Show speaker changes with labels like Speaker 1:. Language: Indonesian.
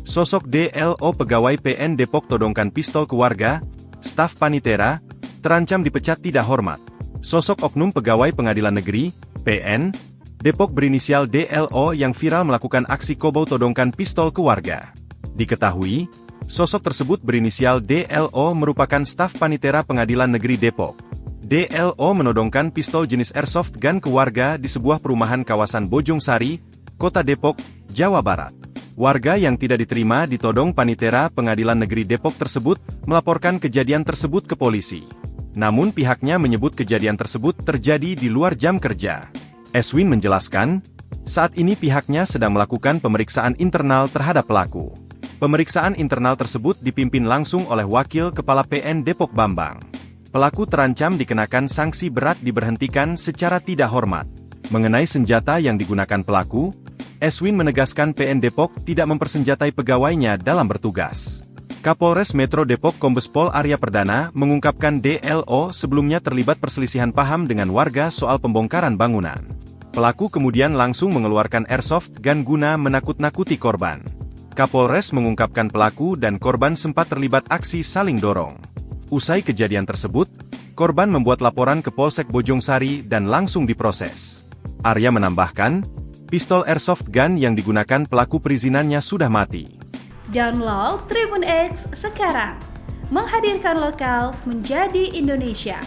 Speaker 1: Sosok DLO pegawai PN Depok todongkan pistol ke warga, staf Panitera, terancam dipecat tidak hormat. Sosok oknum pegawai pengadilan negeri, PN, Depok berinisial DLO yang viral melakukan aksi kobau todongkan pistol ke warga. Diketahui, sosok tersebut berinisial DLO merupakan staf Panitera Pengadilan Negeri Depok. DLO menodongkan pistol jenis airsoft gun ke warga di sebuah perumahan kawasan Bojong Sari, Kota Depok, Jawa Barat. Warga yang tidak diterima ditodong Panitera Pengadilan Negeri Depok tersebut melaporkan kejadian tersebut ke polisi. Namun pihaknya menyebut kejadian tersebut terjadi di luar jam kerja. Eswin menjelaskan, saat ini pihaknya sedang melakukan pemeriksaan internal terhadap pelaku. Pemeriksaan internal tersebut dipimpin langsung oleh Wakil Kepala PN Depok Bambang. Pelaku terancam dikenakan sanksi berat diberhentikan secara tidak hormat. Mengenai senjata yang digunakan pelaku, Eswin menegaskan PN Depok tidak mempersenjatai pegawainya dalam bertugas. Kapolres Metro Depok Kombes Pol Arya Perdana mengungkapkan DLO sebelumnya terlibat perselisihan paham dengan warga soal pembongkaran bangunan. Pelaku kemudian langsung mengeluarkan airsoft gun guna menakut-nakuti korban. Kapolres mengungkapkan pelaku dan korban sempat terlibat aksi saling dorong. Usai kejadian tersebut, korban membuat laporan ke Polsek Bojong Sari dan langsung diproses. Arya menambahkan, pistol airsoft gun yang digunakan pelaku perizinannya sudah mati.
Speaker 2: Download Tribun X sekarang, menghadirkan lokal menjadi Indonesia.